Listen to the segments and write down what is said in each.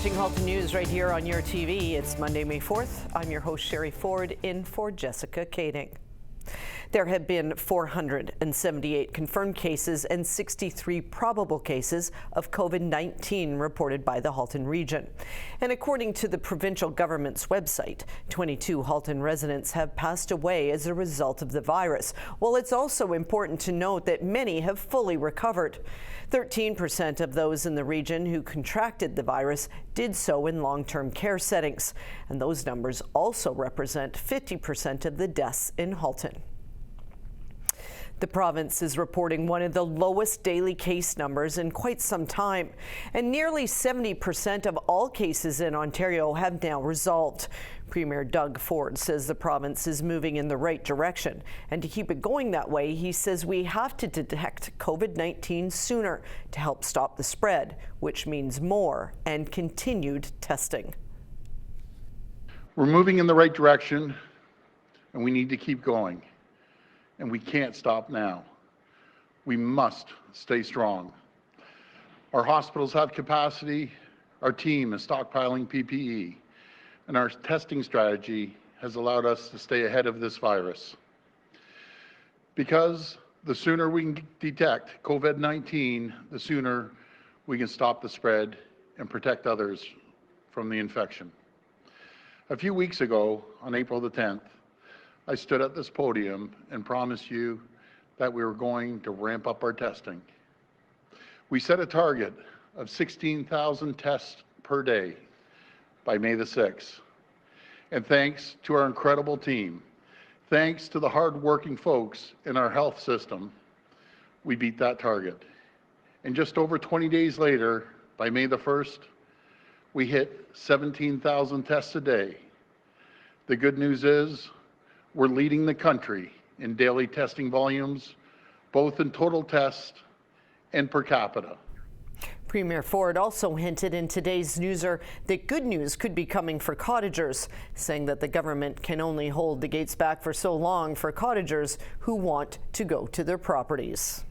watching Halton News right here on your TV. It's Monday, May 4th. I'm your host, Sherry Ford, in for Jessica Kading. There have been 478 confirmed cases and 63 probable cases of COVID-19 reported by the Halton region. And according to the provincial government's website, 22 Halton residents have passed away as a result of the virus. Well, it's also important to note that many have fully recovered. 13% of those in the region who contracted the virus did so in long-term care settings. And those numbers also represent 50% of the deaths in Halton. The province is reporting one of the lowest daily case numbers in quite some time, and nearly 70% of all cases in Ontario have now resolved. Premier Doug Ford says the province is moving in the right direction, and to keep it going that way, he says we have to detect COVID-19 sooner to help stop the spread, which means more and continued testing. We're moving in the right direction, and we need to keep going. And we can't stop now. We must stay strong. Our hospitals have capacity, our team is stockpiling PPE, and our testing strategy has allowed us to stay ahead of this virus. Because the sooner we can detect COVID-19, the sooner we can stop the spread and protect others from the infection. A few weeks ago, on April the 10th, I stood at this podium and promised you that we were going to ramp up our testing. We set a target of 16,000 tests per day by May the 6th. And thanks to our incredible team, thanks to the hard-working folks in our health system, we beat that target. And just over 20 days later, by May the 1st, we hit 17,000 tests a day. The good news is, we're leading the country in daily testing volumes, both in total tests and per capita. Premier Ford also hinted in today's Newser that good news could be coming for cottagers, saying that the government can only hold the gates back for so long for cottagers who want to go to their properties.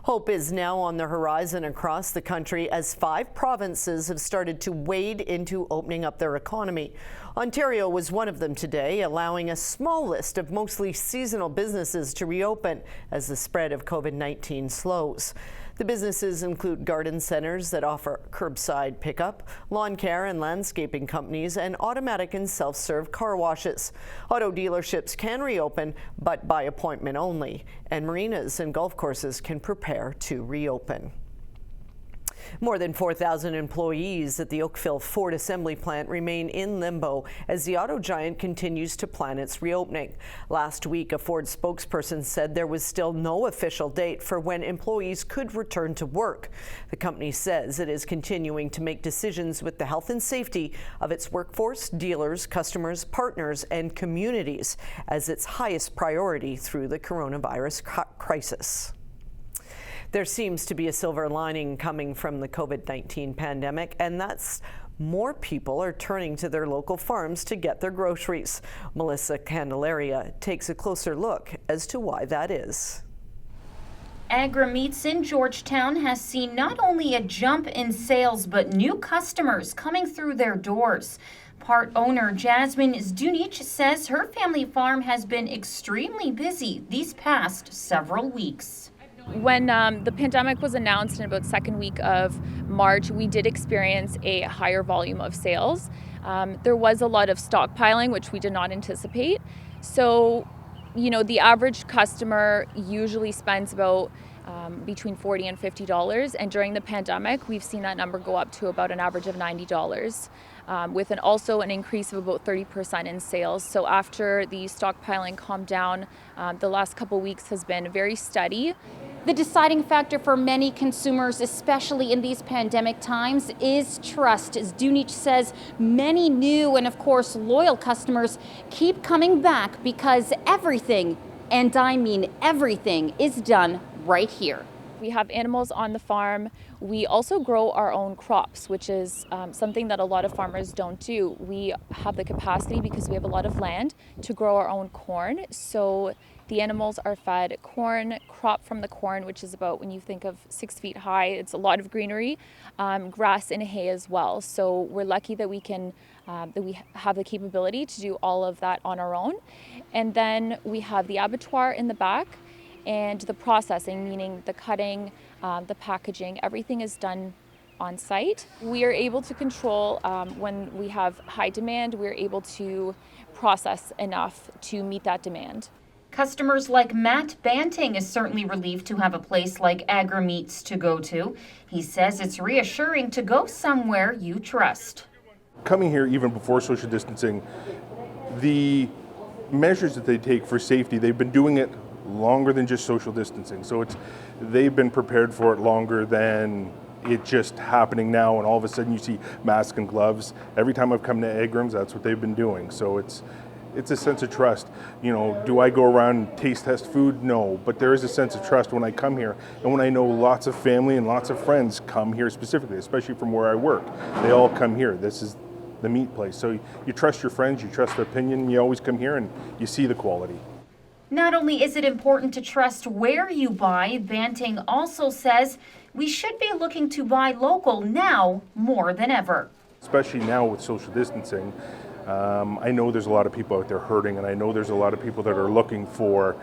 Hope is now on the horizon across the country as 5 provinces have started to wade into opening up their economy. Ontario was one of them today, allowing a small list of mostly seasonal businesses to reopen as the spread of COVID-19 slows. The businesses include garden centers that offer curbside pickup, lawn care and landscaping companies, and automatic and self-serve car washes. Auto dealerships can reopen, but by appointment only, and marinas and golf courses can prepare to reopen. More than 4,000 employees at the Oakville Ford assembly plant remain in limbo as the auto giant continues to plan its reopening. Last week, a Ford spokesperson said there was still no official date for when employees could return to work. The company says it is continuing to make decisions with the health and safety of its workforce, dealers, customers, partners, and communities as its highest priority through the coronavirus crisis. There seems to be a silver lining coming from the COVID-19 pandemic, and that's more people are turning to their local farms to get their groceries. Melissa Candelaria takes a closer look as to why that is. Agra Meats in Georgetown has seen not only a jump in sales, but new customers coming through their doors. Part owner Jasmine Zdunich says her family farm has been extremely busy these past several weeks. When the pandemic was announced in about second week of March, we did experience a higher volume of sales. There was a lot of stockpiling, which we did not anticipate. So, the average customer usually spends about between $40 and $50. And during the pandemic, we've seen that number go up to about an average of $90, with also an increase of about 30% in sales. So after the stockpiling calmed down, the last couple weeks has been very steady. The deciding factor for many consumers, especially in these pandemic times, is trust. As Dunich says, many new and of course loyal customers keep coming back because everything, and I mean everything, is done right here. We have animals on the farm. We also grow our own crops, which is something that a lot of farmers don't do. We have the capacity, because we have a lot of land, to grow our own corn. So The animals are fed corn, crop from the corn, which is about, when you think of 6 feet high, it's a lot of greenery, grass and hay as well. So we're lucky that we have the capability to do all of that on our own. And then we have the abattoir in the back, and the processing, meaning the cutting, the packaging, everything is done on site. We are able to control when we have high demand, we're able to process enough to meet that demand. Customers like Matt Banting is certainly relieved to have a place like Agra Meats to go to. He says it's reassuring to go somewhere you trust. Coming here even before social distancing, the measures that they take for safety, they've been doing it longer than just social distancing. So they've been prepared for it longer than it just happening now, and all of a sudden you see masks and gloves. Every time I've come to Agrams, that's what they've been doing. So it's a sense of trust. You know, do I go around and taste test food? No, but there is a sense of trust when I come here, and when I know lots of family and lots of friends come here specifically, especially from where I work. They all come here. This is the meat place. So you trust your friends, you trust their opinion, you always come here and you see the quality. Not only is it important to trust where you buy, Banting also says we should be looking to buy local now more than ever. Especially now with social distancing, I know there's a lot of people out there hurting, and I know there's a lot of people that are looking for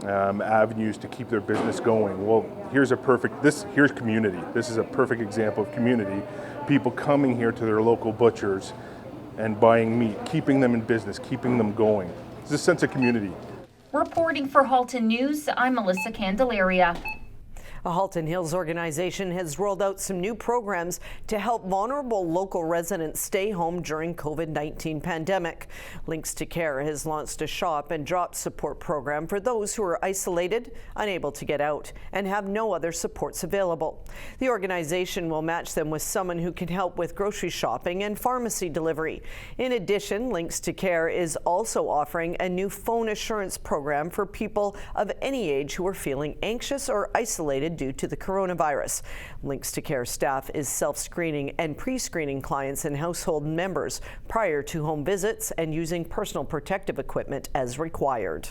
avenues to keep their business going. Well, here's community. This is a perfect example of community. People coming here to their local butchers and buying meat, keeping them in business, keeping them going. It's a sense of community. Reporting for Halton News, I'm Melissa Candelaria. A Halton Hills organization has rolled out some new programs to help vulnerable local residents stay home during COVID-19 pandemic. Links to Care has launched a shop and drop support program for those who are isolated, unable to get out, and have no other supports available. The organization will match them with someone who can help with grocery shopping and pharmacy delivery. In addition, Links to Care is also offering a new phone assurance program for people of any age who are feeling anxious or isolated due to the coronavirus. Links to Care staff is self-screening and pre-screening clients and household members prior to home visits and using personal protective equipment as required.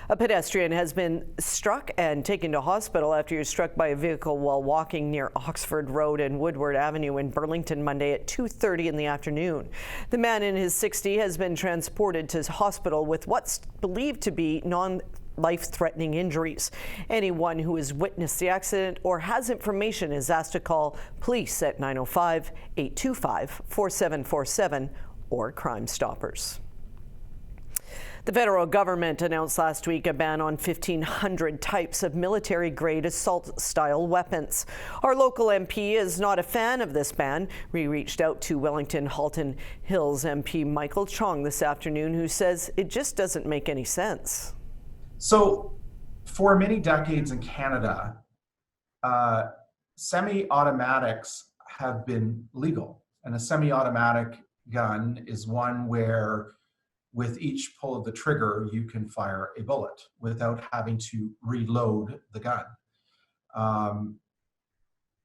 A pedestrian has been struck and taken to hospital after he was struck by a vehicle while walking near Oxford Road and Woodward Avenue in Burlington Monday at 2:30 in the afternoon. The man in his 60s has been transported to hospital with what's believed to be life-threatening injuries. Anyone who has witnessed the accident or has information is asked to call police at 905-825-4747 or Crime Stoppers. The federal government announced last week a ban on 1,500 types of military-grade assault-style weapons. Our local MP is not a fan of this ban. We reached out to Wellington Halton Hills MP Michael Chong this afternoon, who says it just doesn't make any sense. So for many decades in Canada, semi-automatics have been legal. And a semi-automatic gun is one where with each pull of the trigger, you can fire a bullet without having to reload the gun.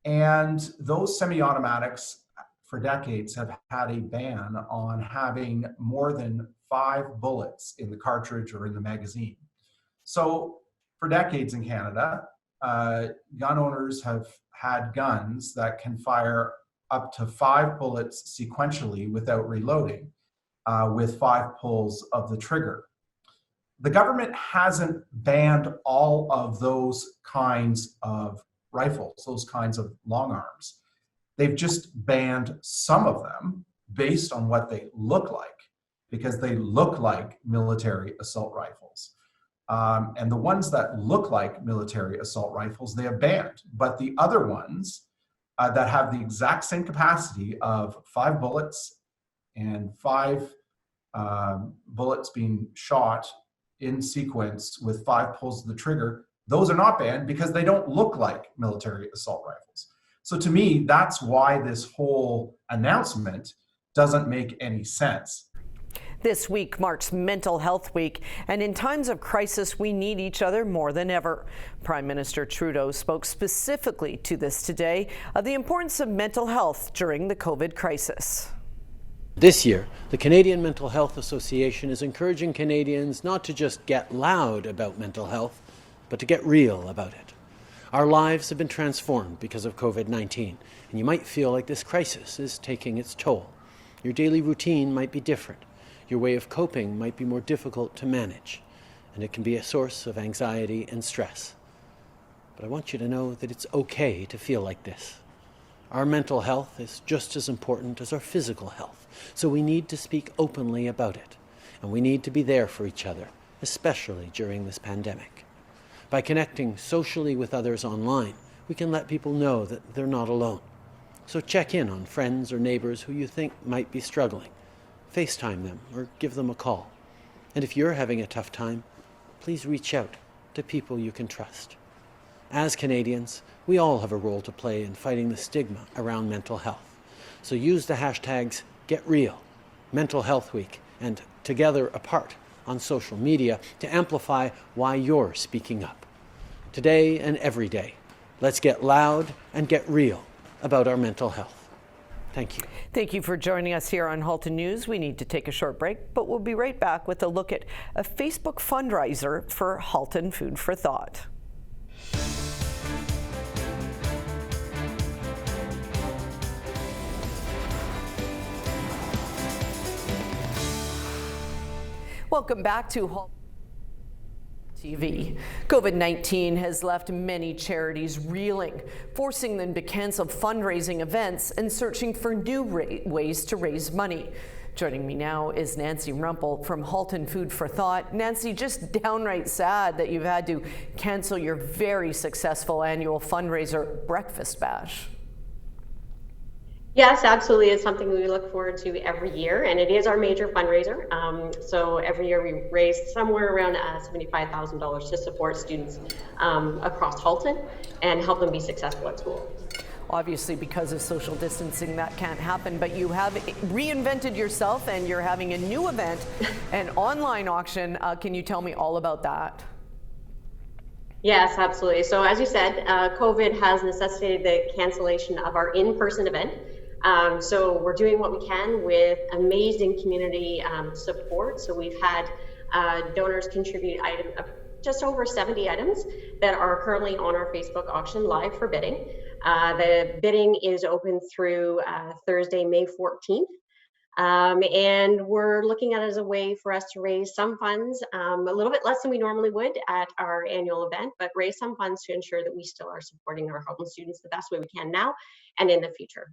And those semi-automatics for decades have had a ban on having more than 5 bullets in the cartridge or in the magazine. So for decades in Canada, gun owners have had guns that can fire up to 5 bullets sequentially without reloading, with 5 pulls of the trigger. The government hasn't banned all of those kinds of rifles, those kinds of long arms. They've just banned some of them based on what they look like, because they look like military assault rifles. And the ones that look like military assault rifles, they have banned. But the other ones that have the exact same capacity of 5 bullets and 5 bullets being shot in sequence with 5 pulls of the trigger, those are not banned because they don't look like military assault rifles. So to me, that's why this whole announcement doesn't make any sense. This week marks Mental Health Week, and in times of crisis, we need each other more than ever. Prime Minister Trudeau spoke specifically to this today, of the importance of mental health during the COVID crisis. This year, the Canadian Mental Health Association is encouraging Canadians not to just get loud about mental health, but to get real about it. Our lives have been transformed because of COVID-19, and you might feel like this crisis is taking its toll. Your daily routine might be different. Your way of coping might be more difficult to manage, and it can be a source of anxiety and stress. But I want you to know that it's okay to feel like this. Our mental health is just as important as our physical health, so we need to speak openly about it, and we need to be there for each other, especially during this pandemic. By connecting socially with others online, we can let people know that they're not alone. So check in on friends or neighbors who you think might be struggling. FaceTime them or give them a call. And if you're having a tough time, please reach out to people you can trust. As Canadians, we all have a role to play in fighting the stigma around mental health. So use the hashtags #GetReal, Mental Health Week, and Together Apart on social media to amplify why you're speaking up. Today and every day, let's get loud and get real about our mental health. Thank you. Thank you for joining us here on Halton News. We need to take a short break, but we'll be right back with a look at a Facebook fundraiser for Halton Food for Thought. Welcome back to Halton TV. COVID-19 has left many charities reeling, forcing them to cancel fundraising events and searching for new ways to raise money. Joining me now is Nancy Rumpel from Halton Food for Thought. Nancy, just downright sad that you've had to cancel your very successful annual fundraiser Breakfast Bash. Yes, absolutely. It's something we look forward to every year, and it is our major fundraiser. So every year we raise somewhere around $75,000 to support students across Halton and help them be successful at school. Obviously, because of social distancing, that can't happen, but you have reinvented yourself and you're having a new event, an online auction. Can you tell me all about that? Yes, absolutely. So as you said, COVID has necessitated the cancellation of our in-person event. So we're doing what we can with amazing community support. So we've had donors contribute just over 70 items that are currently on our Facebook auction live for bidding. The bidding is open through Thursday, May 14th. And we're looking at it as a way for us to raise some funds, a little bit less than we normally would at our annual event, but raise some funds to ensure that we still are supporting our Halton students the best way we can now and in the future.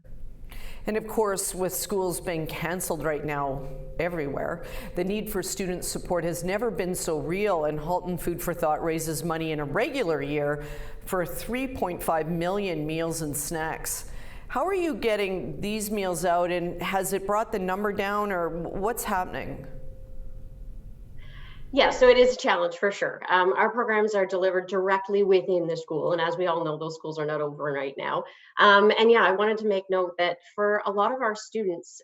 And of course, with schools being canceled right now everywhere, the need for student support has never been so real, and Halton Food for Thought raises money in a regular year for 3.5 million meals and snacks. How are you getting these meals out, and has it brought the number down, or what's happening? Yeah, so it is a challenge for sure. Our programs are delivered directly within the school, and as we all know, those schools are not open right now. And yeah, I wanted to make note that for a lot of our students,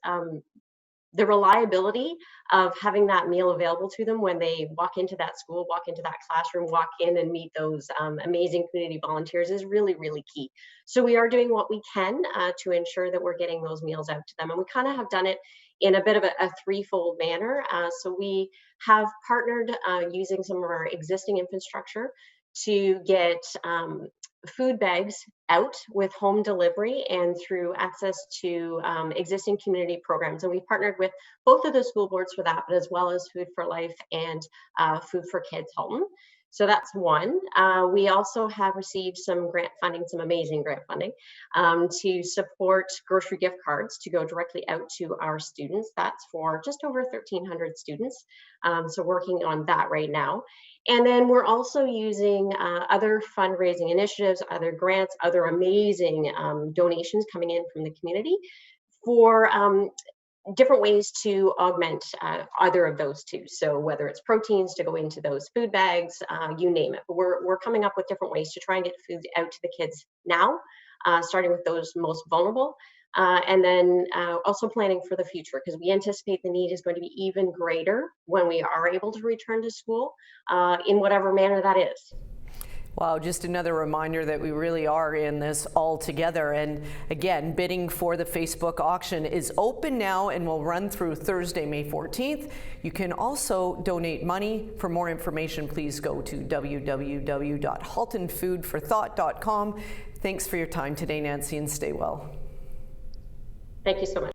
the reliability of having that meal available to them when they walk into that school, walk into that classroom, walk in and meet those amazing community volunteers is really, really key. So we are doing what we can to ensure that we're getting those meals out to them. And we kind of have done it in a bit of a threefold manner. So we have partnered using some of our existing infrastructure to get food bags out with home delivery and through access to existing community programs. And we've partnered with both of the school boards for that, but as well as Food for Life and Food for Kids Halton. So that's one. We also have received some grant funding, some amazing grant funding, to support grocery gift cards to go directly out to our students. That's for just over 1,300 students. So working on that right now. And then we're also using other fundraising initiatives, other grants, other amazing donations coming in from the community for different ways to augment either of those two. So whether it's proteins to go into those food bags, you name it. But we're coming up with different ways to try and get food out to the kids now, starting with those most vulnerable. And then also planning for the future, because we anticipate the need is going to be even greater when we are able to return to school in whatever manner that is. Wow, just another reminder that we really are in this all together. And again, bidding for the Facebook auction is open now and will run through Thursday, May 14th. You can also donate money. For more information, please go to www.haltonfoodforthought.com. Thanks for your time today, Nancy, and stay well. Thank you so much.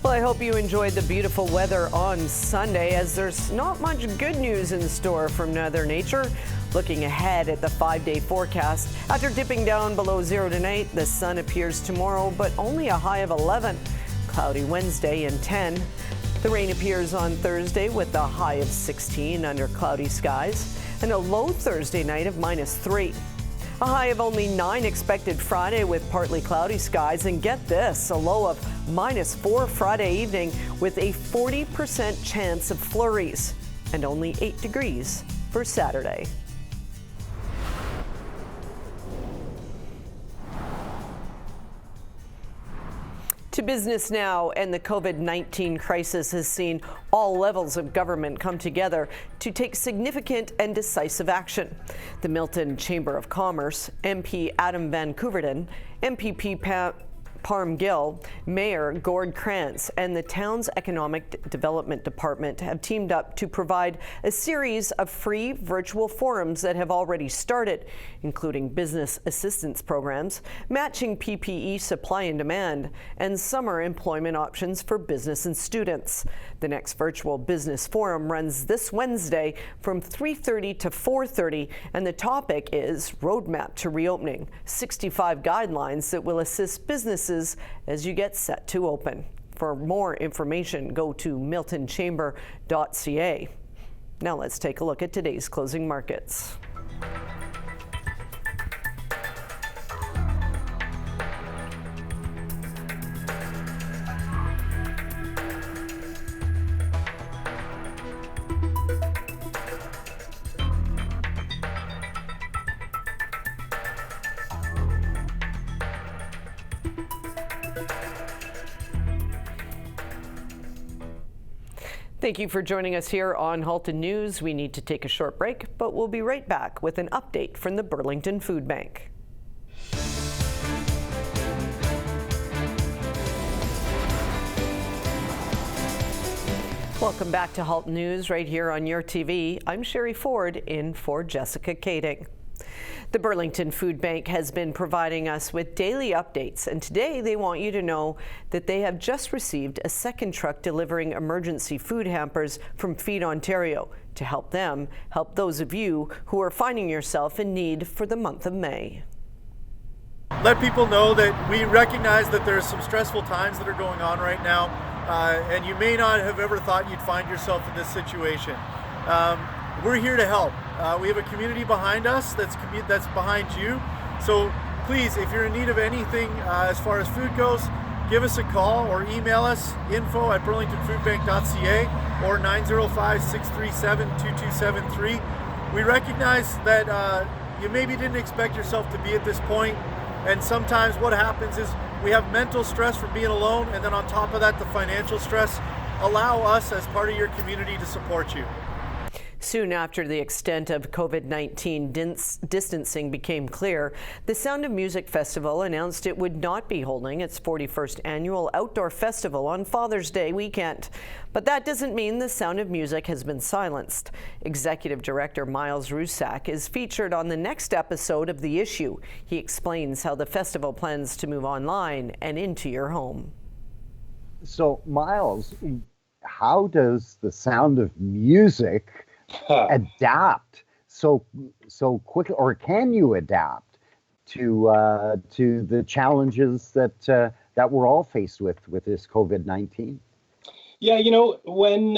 Well, I hope you enjoyed the beautiful weather on Sunday, as there's not much good news in store from Mother Nature. Looking ahead at the 5-day forecast, after dipping down below zero tonight, the sun appears tomorrow, but only a high of 11. Cloudy Wednesday and 10. The rain appears on Thursday with a high of 16 under cloudy skies, and a low Thursday night of -3. A high of only 9 expected Friday with partly cloudy skies, and get this, a low of -4 Friday evening with a 40% chance of flurries, and only 8 degrees for Saturday. To business now, and the COVID-19 crisis has seen all levels of government come together to take significant and decisive action. The Milton Chamber of Commerce, MP Adam Van Couverden, MPP Parm Gill, Mayor Gord Krantz, and the town's Economic Development Department have teamed up to provide a series of free virtual forums that have already started, including business assistance programs, matching PPE supply and demand, and summer employment options for business and students. The next virtual business forum runs this Wednesday from 3:30 to 4:30, and the topic is Roadmap to Reopening, 65 guidelines that will assist businesses as you get set to open. For more information, go to miltonchamber.ca. Now let's take a look at today's closing markets. Thank you for joining us here on Halton News. We need to take a short break, but we'll be right back with an update from the Burlington Food Bank. Welcome back to Halton News right here on your TV. I'm Sherry Ford in for Jessica Kading. The Burlington Food Bank has been providing us with daily updates, and today they want you to know that they have just received a second truck delivering emergency food hampers from Feed Ontario to help them help those of you who are finding yourself in need for the month of May. Let people know that we recognize that there's some stressful times that are going on right now, and you may not have ever thought you'd find yourself in this situation. We're here to help. We have a community behind us that's behind you. So please, if you're in need of anything as far as food goes, give us a call or email us info@burlingtonfoodbank.ca or 905-637-2273. We recognize that you maybe didn't expect yourself to be at this point, and sometimes what happens is we have mental stress from being alone, and then on top of that, the financial stress. Allow us as part of your community to support you. Soon after the extent of COVID-19 distancing became clear, the Sound of Music Festival announced it would not be holding its 41st annual outdoor festival on Father's Day weekend. But that doesn't mean the Sound of Music has been silenced. Executive Director Miles Rusak is featured on the next episode of The Issue. He explains how the festival plans to move online and into your home. So, Miles, how does the Sound of Music adapt so quickly, or can you adapt to the challenges that we're all faced with this COVID-19? Yeah, when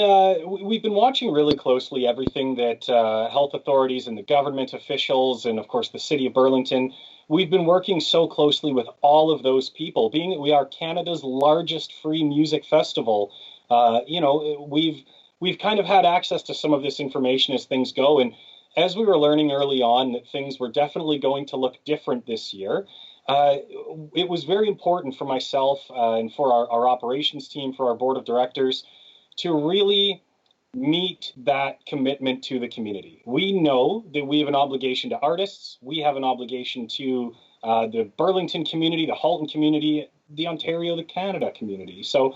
we've been watching really closely everything that health authorities and the government officials and of course the city of Burlington, we've been working so closely with all of those people. Being that we are Canada's largest free music festival, we've kind of had access to some of this information as things go. And as we were learning early on that things were definitely going to look different this year, it was very important for myself and for our operations team, for our board of directors, to really meet that commitment to the community. We know that we have an obligation to artists. We have an obligation to the Burlington community, the Halton community, the Ontario, the Canada community. So,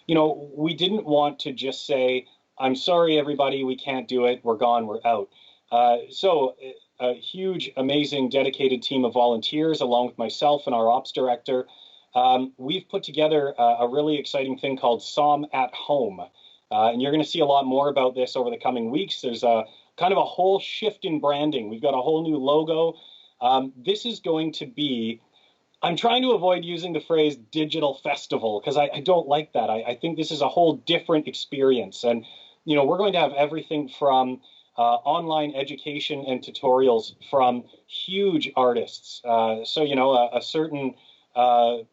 we didn't want to just say, I'm sorry, everybody, we can't do it. We're gone, we're out. So a huge, amazing, dedicated team of volunteers, along with myself and our ops director, we've put together a really exciting thing called Som at Home. And you're going to see a lot more about this over the coming weeks. There's a kind of a whole shift in branding. We've got a whole new logo. This is going to be, I'm trying to avoid using the phrase digital festival because I don't like that. I think this is a whole different experience. And, we're going to have everything from online education and tutorials from huge artists. A certain, I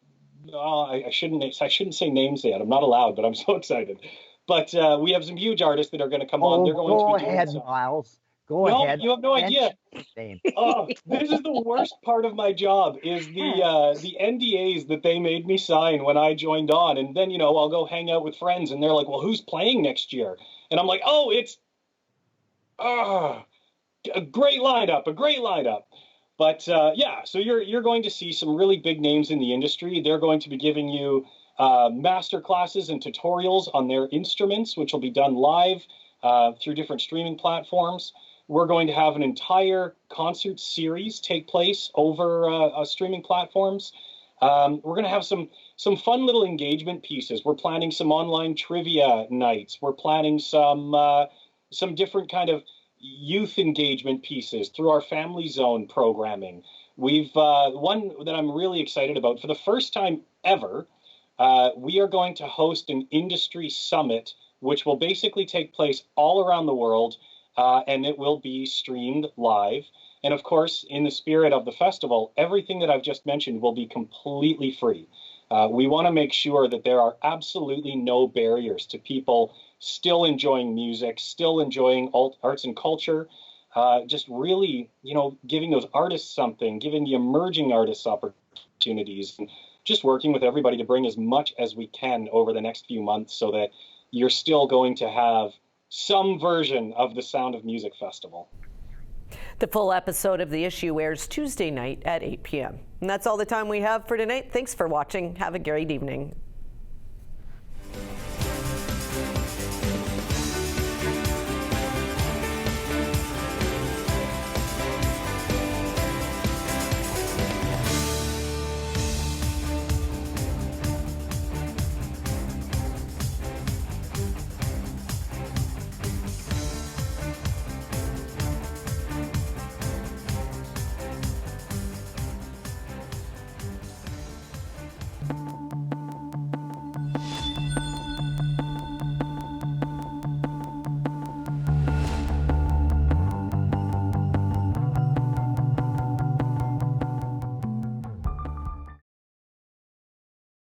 shouldn't say names yet. I'm not allowed, but I'm so excited. But we have some huge artists that are going to come on. They're going go to be ahead, Miles. Go ahead. You have no idea. This is the worst part of my job is the NDAs that they made me sign when I joined on. And then, I'll go hang out with friends and they're like, well, who's playing next year? And I'm like, oh, it's a great lineup. But so you're going to see some really big names in the industry. They're going to be giving you master classes and tutorials on their instruments, which will be done live through different streaming platforms. We're going to have an entire concert series take place over streaming platforms. We're going to have some fun little engagement pieces. We're planning some online trivia nights. We're planning some different kind of youth engagement pieces through our Family Zone programming. We've one that I'm really excited about. For the first time ever, we are going to host an industry summit, which will basically take place all around the world, and it will be streamed live. And of course, in the spirit of the festival, everything that I've just mentioned will be completely free. We want to make sure that there are absolutely no barriers to people still enjoying music, still enjoying arts and culture, just really, giving those artists something, giving the emerging artists opportunities, and just working with everybody to bring as much as we can over the next few months so that you're still going to have some version of the Sound of Music Festival. The full episode of The Issue airs Tuesday night at 8 p.m. And that's all the time we have for tonight. Thanks for watching. Have a great evening.